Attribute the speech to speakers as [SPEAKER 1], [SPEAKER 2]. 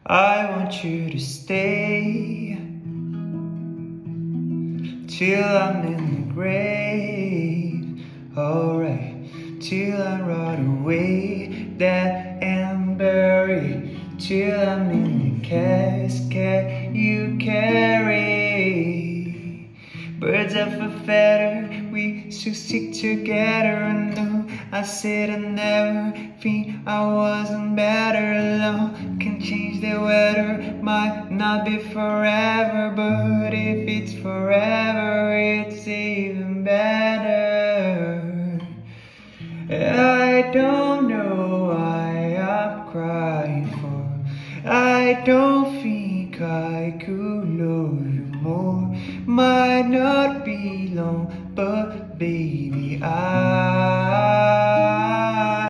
[SPEAKER 1] I want you to stay till I'm in the grave, alright. Till I rot away, dead and buried. Till I'm in the casket you carry. Birds of a feather, we should stick together. I know I said I never think I wasn't better alone. Can change the weather, might not be forever, but if it's forever, it's even better. I don't know why I'm crying for. I don't think I could love you more. Might not be long, but baby, I